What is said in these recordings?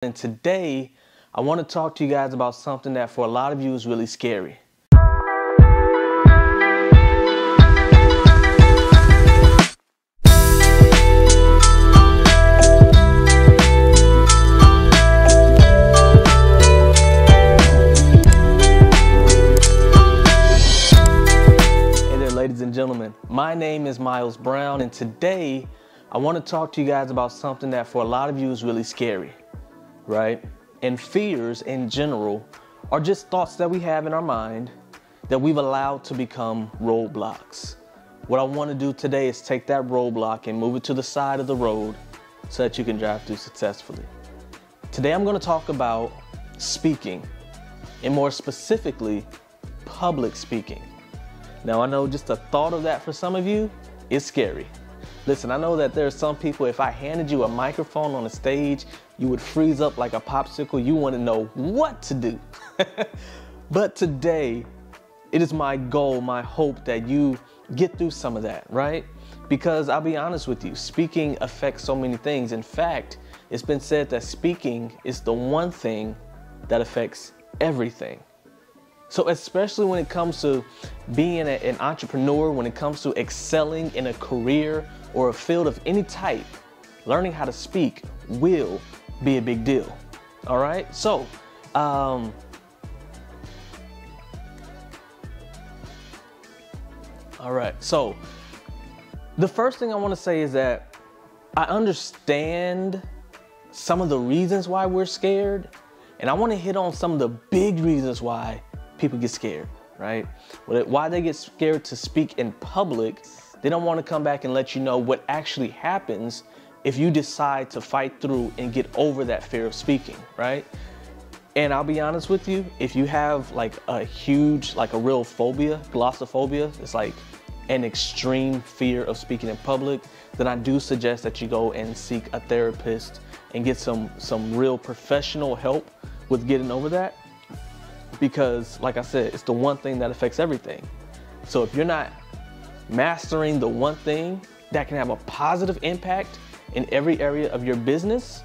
And today, I want to talk to you guys about something that for a lot of you is really scary. Hey there, ladies and gentlemen. My name is Miles Brown, and today, I want to talk to you guys about something that for a lot of you is really scary. Right? And fears in general are just thoughts that we have in our mind that we've allowed to become roadblocks. What I want to do today is take that roadblock and move it to the side of the road so that you can drive through successfully. Today I'm going to talk about speaking, and more specifically, public speaking. Now I know just the thought of that for some of you is scary. Listen, I know that there are some people, if I handed you a microphone on a stage, you would freeze up like a popsicle. You want to know what to do. But today, it is my goal, my hope that you get through some of that, right? Because I'll be honest with you, speaking affects so many things. In fact, it's been said that speaking is the one thing that affects everything. So especially when it comes to being an entrepreneur, when it comes to excelling in a career or a field of any type, learning how to speak will be a big deal. All right. So, all right. So the first thing I want to say is that I understand some of the reasons why we're scared, and I want to hit on some of the big reasons why people get scared, right? Why they get scared to speak in public. They don't want to come back and let you know what actually happens if you decide to fight through and get over that fear of speaking, right? And I'll be honest with you, if you have like a huge, like a real phobia, glossophobia, it's like an extreme fear of speaking in public, then I do suggest that you go and seek a therapist and get some real professional help with getting over that. Because like I said, it's the one thing that affects everything. So if you're not mastering the one thing that can have a positive impact in every area of your business,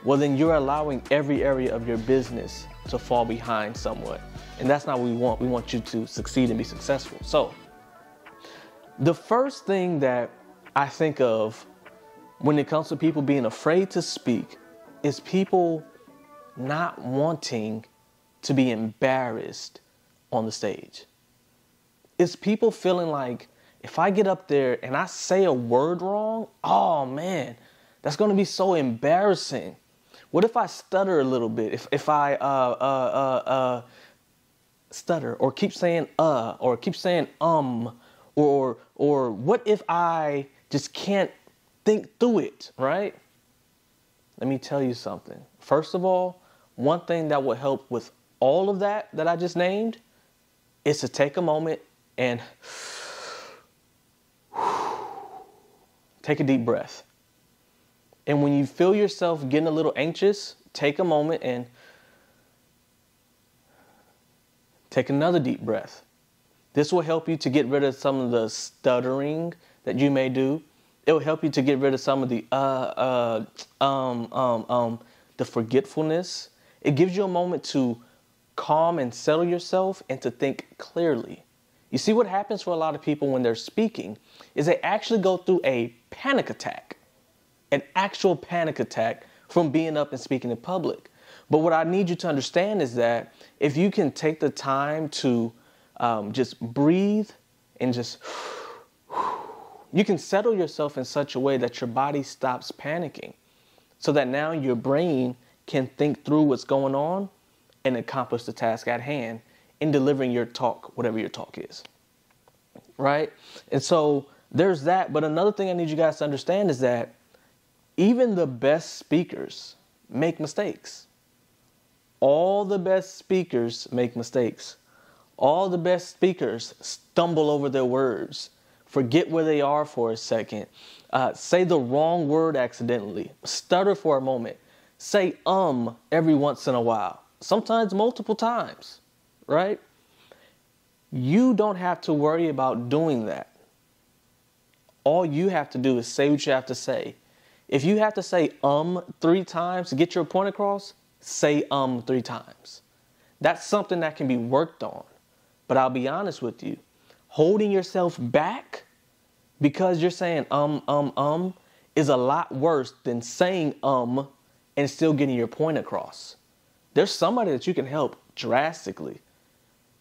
well then you're allowing every area of your business to fall behind somewhat. And that's not what we want. We want you to succeed and be successful. So the first thing that I think of when it comes to people being afraid to speak is people not wanting to be embarrassed on the stage. It's people feeling like, if I get up there and I say a word wrong, oh man, that's going to be so embarrassing. What if I stutter a little bit? If I stutter or keep saying or keep saying or what if I just can't think through it, right? Let me tell you something. First of all, one thing that will help with all of that I just named is to take a moment and take a deep breath. And when you feel yourself getting a little anxious, take a moment and take another deep breath. This will help you to get rid of some of the stuttering that you may do. It will help you to get rid of some of the forgetfulness. It gives you a moment to calm and settle yourself and to think clearly. You see, what happens for a lot of people when they're speaking is they actually go through a panic attack, an actual panic attack from being up and speaking in public. But what I need you to understand is that if you can take the time to just breathe and just, you can settle yourself in such a way that your body stops panicking so that now your brain can think through what's going on and accomplish the task at hand in delivering your talk, whatever your talk is, right? And so there's that. But another thing I need you guys to understand is that even the best speakers make mistakes. All the best speakers make mistakes. All the best speakers stumble over their words, forget where they are for a second, say the wrong word accidentally, stutter for a moment, say every once in a while, sometimes multiple times, right? You don't have to worry about doing that. All you have to do is say what you have to say. If you have to say 3 times to get your point across, say 3 times. That's something that can be worked on. But I'll be honest with you, holding yourself back because you're saying is a lot worse than saying and still getting your point across. There's somebody that you can help drastically,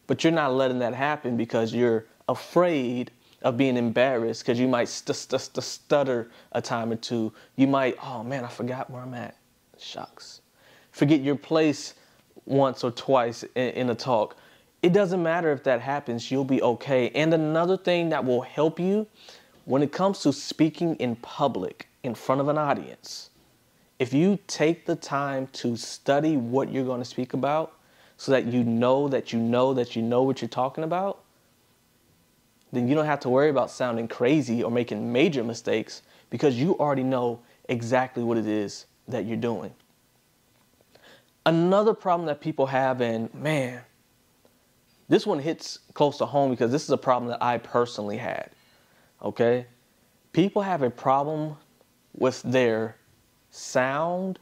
but you're not letting that happen because you're afraid of being embarrassed, because you might stutter a time or two. You might, oh man, I forgot where I'm at. Shucks. Forget your place once or twice in a talk. It doesn't matter if that happens, you'll be okay. And another thing that will help you when it comes to speaking in public, in front of an audience, if you take the time to study what you're going to speak about so that you know what you're talking about, then you don't have to worry about sounding crazy or making major mistakes because you already know exactly what it is that you're doing. Another problem that people have, and man, this one hits close to home because this is a problem that I personally had, okay? People have a problem with their sound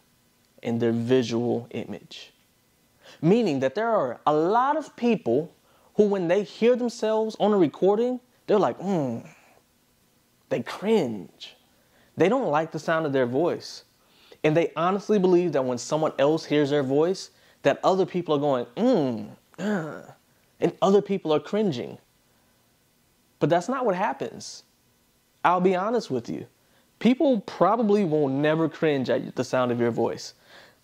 and their visual image. Meaning that there are a lot of people who, when they hear themselves on a recording, they're like, they cringe. They don't like the sound of their voice. And they honestly believe that when someone else hears their voice, that other people are going, and other people are cringing. But that's not what happens. I'll be honest with you. People probably will never cringe at the sound of your voice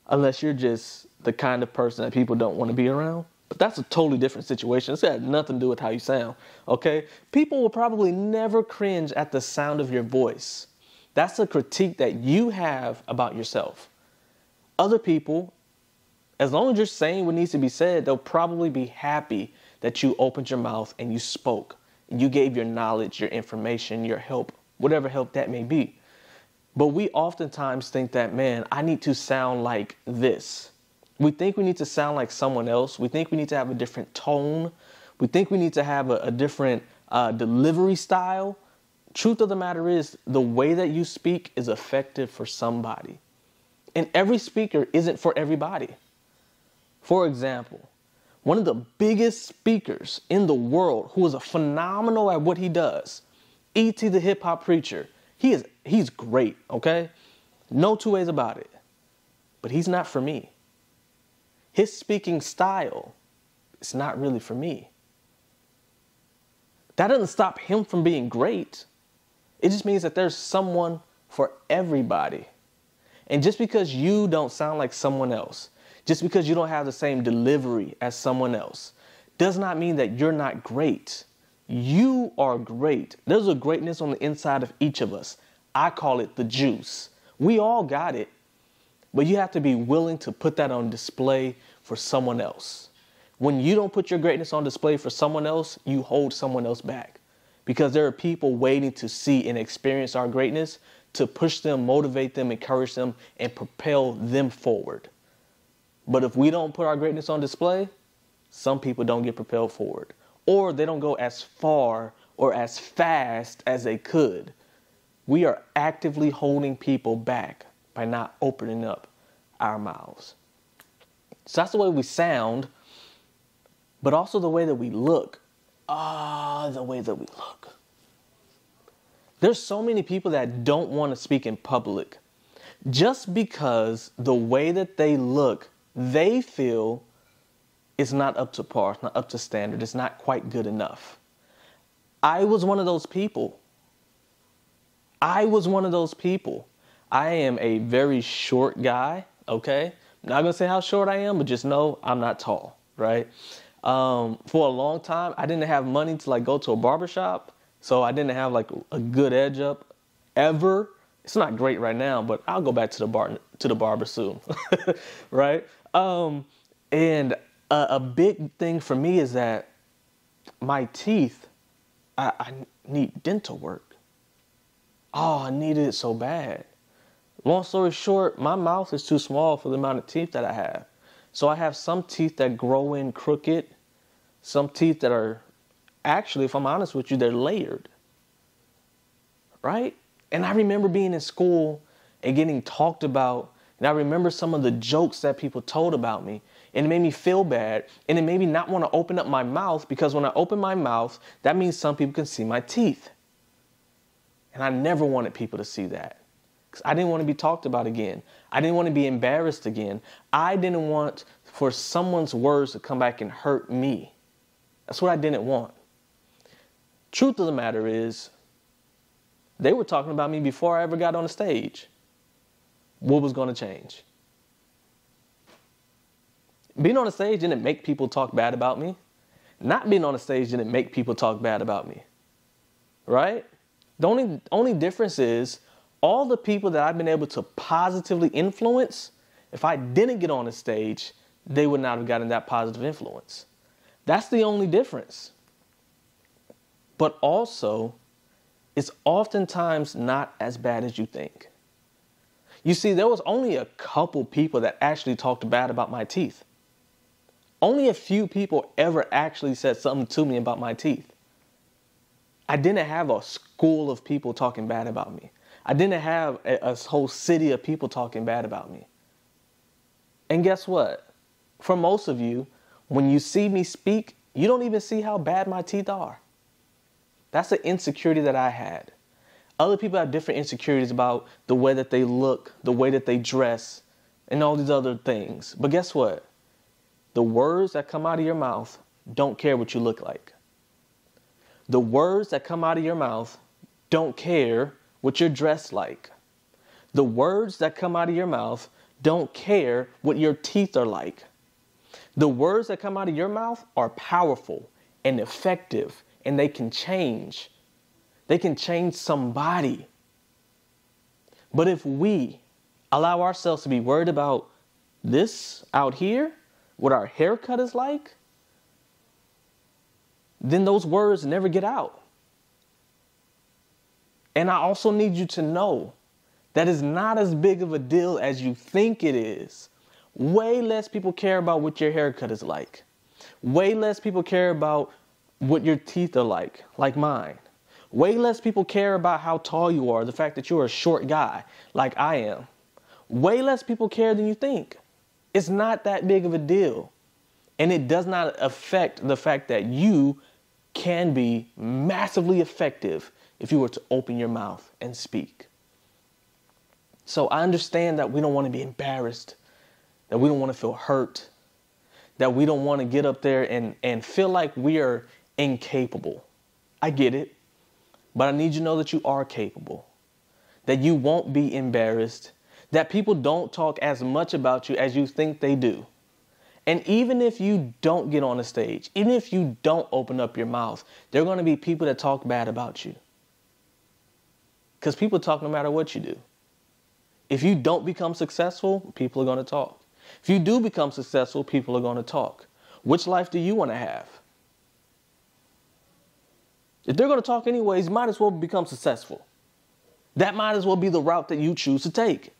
unless you're just the kind of person that people don't want to be around. But that's a totally different situation. It's got nothing to do with how you sound, okay? People will probably never cringe at the sound of your voice. That's a critique that you have about yourself. Other people, as long as you're saying what needs to be said, they'll probably be happy that you opened your mouth and you spoke. And you gave your knowledge, your information, your help, whatever help that may be. But we oftentimes think that, man, I need to sound like this. We think we need to sound like someone else. We think we need to have a different tone. We think we need to have a different delivery style. Truth of the matter is, the way that you speak is effective for somebody. And every speaker isn't for everybody. For example, one of the biggest speakers in the world who is a phenomenal at what he does, E.T. the Hip Hop Preacher, he's great, okay? No two ways about it. But he's not for me. His speaking style is not really for me. That doesn't stop him from being great. It just means that there's someone for everybody. And just because you don't sound like someone else, just because you don't have the same delivery as someone else, does not mean that you're not great. You are great. There's a greatness on the inside of each of us. I call it the juice. We all got it. But you have to be willing to put that on display for someone else. When you don't put your greatness on display for someone else, you hold someone else back. Because there are people waiting to see and experience our greatness to push them, motivate them, encourage them, and propel them forward. But if we don't put our greatness on display, some people don't get propelled forward. Or they don't go as far or as fast as they could. We are actively holding people back by not opening up our mouths. So that's the way we sound, but also the way that we look. The way that we look. There's so many people that don't want to speak in public just because the way that they look, they feel is not up to par, it's not up to standard, it's not quite good enough. I was one of those people. I am a very short guy, okay? I'm not going to say how short I am, but just know I'm not tall, right? For a long time, I didn't have money to go to a barbershop, so I didn't have a good edge up ever. It's not great right now, but I'll go back to the barber soon, right? And a big thing for me is that my teeth, I need dental work. Oh, I needed it so bad. Long story short, my mouth is too small for the amount of teeth that I have. So I have some teeth that grow in crooked, some teeth that are actually, if I'm honest with you, they're layered, right? And I remember being in school and getting talked about. And I remember some of the jokes that people told about me, and it made me feel bad, and it made me not want to open up my mouth, because when I open my mouth, that means some people can see my teeth. And I never wanted people to see that, because I didn't want to be talked about again. I didn't want to be embarrassed again. I didn't want for someone's words to come back and hurt me. That's what I didn't want. Truth of the matter is, they were talking about me before I ever got on the stage. What was going to change? Being on the stage didn't make people talk bad about me. Not being on the stage didn't make people talk bad about me. Right? The only difference is all the people that I've been able to positively influence, if I didn't get on the stage, they would not have gotten that positive influence. That's the only difference. But also, it's oftentimes not as bad as you think. You see, there was only a couple people that actually talked bad about my teeth. Only a few people ever actually said something to me about my teeth. I didn't have a school of people talking bad about me. I didn't have a whole city of people talking bad about me. And guess what? For most of you, when you see me speak, you don't even see how bad my teeth are. That's an insecurity that I had. Other people have different insecurities about the way that they look, the way that they dress, and all these other things. But guess what? The words that come out of your mouth don't care what you look like. The words that come out of your mouth don't care what you're dressed like. The words that come out of your mouth don't care what your teeth are like. The words that come out of your mouth are powerful and effective, and they can change. They can change somebody. But if we allow ourselves to be worried about this out here, what our haircut is like, then those words never get out. And I also need you to know that it's not as big of a deal as you think it is. Way less people care about what your haircut is like. Way less people care about what your teeth are like mine. Way less people care about how tall you are, the fact that you're a short guy, like I am. Way less people care than you think. It's not that big of a deal. And it does not affect the fact that you can be massively effective if you were to open your mouth and speak. So I understand that we don't want to be embarrassed, that we don't want to feel hurt, that we don't want to get up there and feel like we are incapable. I get it. But I need you to know that you are capable, that you won't be embarrassed, that people don't talk as much about you as you think they do. And even if you don't get on the stage, even if you don't open up your mouth, there are going to be people that talk bad about you. Because people talk no matter what you do. If you don't become successful, people are going to talk. If you do become successful, people are going to talk. Which life do you want to have? If they're going to talk anyways, you might as well become successful. That might as well be the route that you choose to take.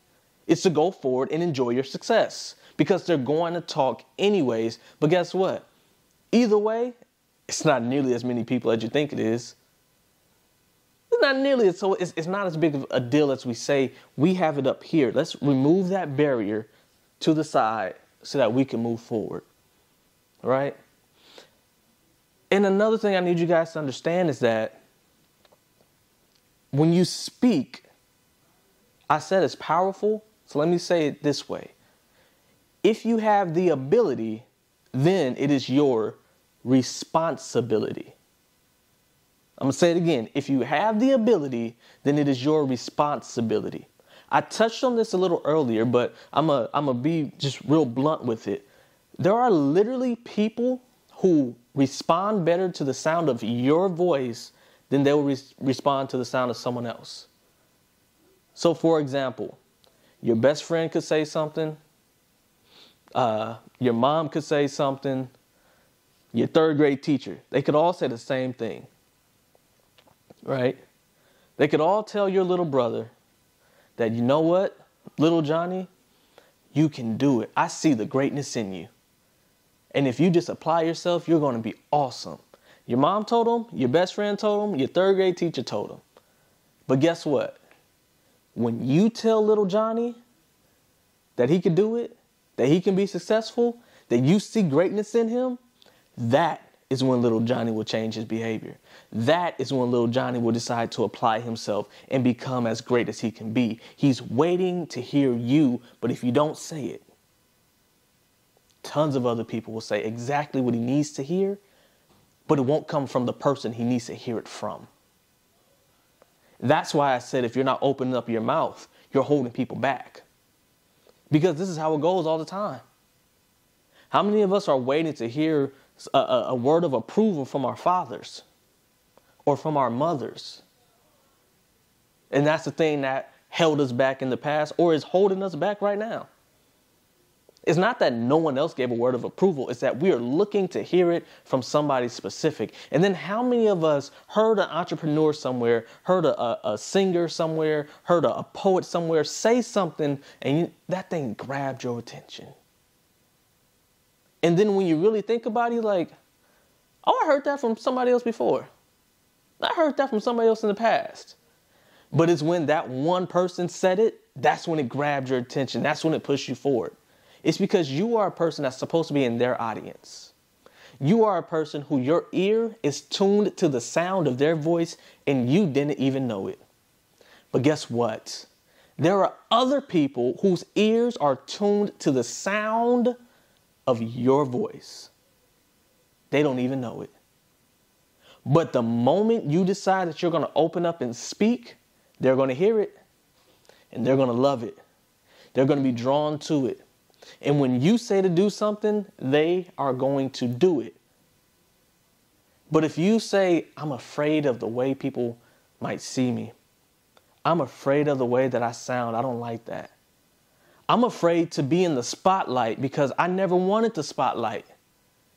It's to go forward and enjoy your success, because they're going to talk anyways. But guess what? Either way, it's not nearly as many people as you think it is. It's not nearly so. It's not as big of a deal as we say. We have it up here. Let's remove that barrier to the side so that we can move forward. All right? And another thing I need you guys to understand is that when you speak, I said it's powerful. So let me say it this way. If you have the ability, then it is your responsibility. I'm going to say it again. If you have the ability, then it is your responsibility. I touched on this a little earlier, but I'm going to be just real blunt with it. There are literally people who respond better to the sound of your voice than they will respond to the sound of someone else. So, for example, your best friend could say something. Your mom could say something. Your third grade teacher. They could all say the same thing. Right? They could all tell your little brother that, you know what, little Johnny, you can do it. I see the greatness in you. And if you just apply yourself, you're going to be awesome. Your mom told him, your best friend told him, your third grade teacher told him. But guess what? when you tell little Johnny that he can do it, that he can be successful, that you see greatness in him, that is when little Johnny will change his behavior. That is when little Johnny will decide to apply himself and become as great as he can be. He's waiting to hear you, but if you don't say it, tons of other people will say exactly what he needs to hear, but it won't come from the person he needs to hear it from. That's why I said if you're not opening up your mouth, you're holding people back. Because this is how it goes all the time. How many of us are waiting to hear a word of approval from our fathers or from our mothers? And that's the thing that held us back in the past or is holding us back right now. It's not that no one else gave a word of approval. It's that we are looking to hear it from somebody specific. And then how many of us heard an entrepreneur somewhere, heard a singer somewhere, heard a poet somewhere say something, and that thing grabbed your attention? And then when you really think about it, you're like, oh, I heard that from somebody else before. I heard that from somebody else in the past. But it's when that one person said it, that's when it grabbed your attention. That's when it pushed you forward. It's because you are a person that's supposed to be in their audience. You are a person who your ear is tuned to the sound of their voice and you didn't even know it. But guess what? There are other people whose ears are tuned to the sound of your voice. They don't even know it. But the moment you decide that you're going to open up and speak, they're going to hear it and they're going to love it. They're going to be drawn to it. And when you say to do something, they are going to do it. But if you say, I'm afraid of the way people might see me. I'm afraid of the way that I sound. I don't like that. I'm afraid to be in the spotlight because I never wanted the spotlight.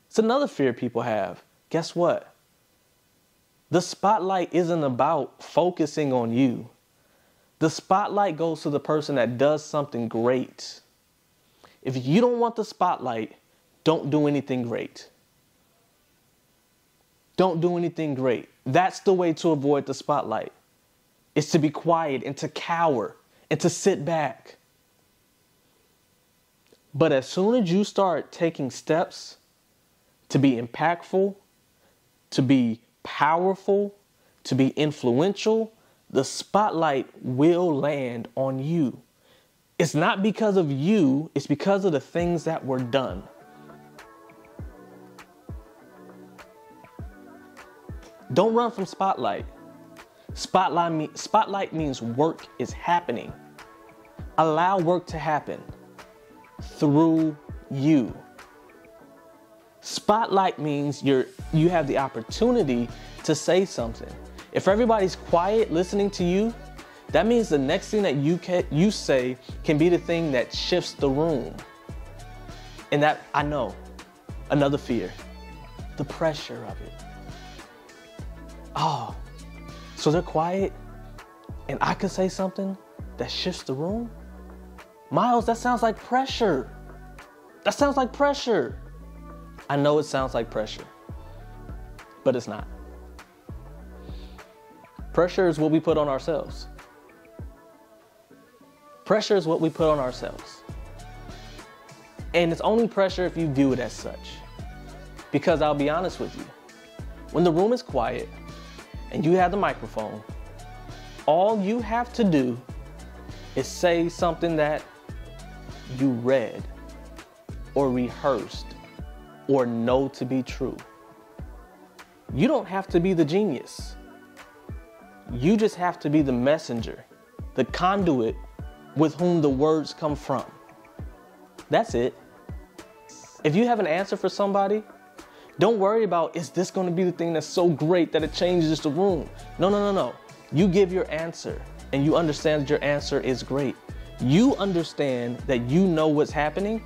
It's another fear people have. Guess what? The spotlight isn't about focusing on you. The spotlight goes to the person that does something great. If you don't want the spotlight, don't do anything great. Don't do anything great. That's the way to avoid the spotlight. It's to be quiet and to cower and to sit back. But as soon as you start taking steps to be impactful, to be powerful, to be influential, the spotlight will land on you. It's not because of you, it's because of the things that were done. Don't run from spotlight. Spotlight means work is happening. Allow work to happen through you. Spotlight means you have the opportunity to say something. If everybody's quiet listening to you, that means the next thing that you say can be the thing that shifts the room. And that, I know, another fear, the pressure of it. Oh, so they're quiet and I could say something that shifts the room? Miles, that sounds like pressure. That sounds like pressure. I know it sounds like pressure, but it's not. Pressure is what we put on ourselves. Pressure is what we put on ourselves. And it's only pressure if you view it as such. Because I'll be honest with you, when the room is quiet and you have the microphone, all you have to do is say something that you read or rehearsed or know to be true. You don't have to be the genius. You just have to be the messenger, the conduit with whom the words come from. That's it. If you have an answer for somebody, don't worry about, is this going to be the thing that's so great that it changes the room? No. You give your answer and you understand that your answer is great. You understand that you know what's happening.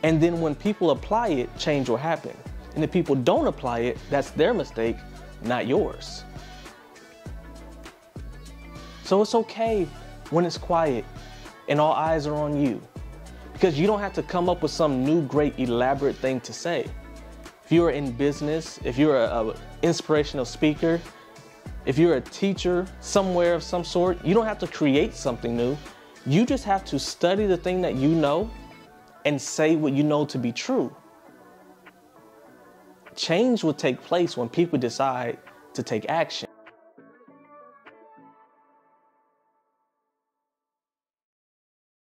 And then when people apply it, change will happen. And if people don't apply it, that's their mistake, not yours. So it's okay when it's quiet and all eyes are on you, because you don't have to come up with some new, great, elaborate thing to say. If you're in business, if you're an inspirational speaker, If you're a teacher somewhere of some sort, you don't have to create something new. You just have to study the thing that you know and say what you know to be true. Change will take place when people decide to take action.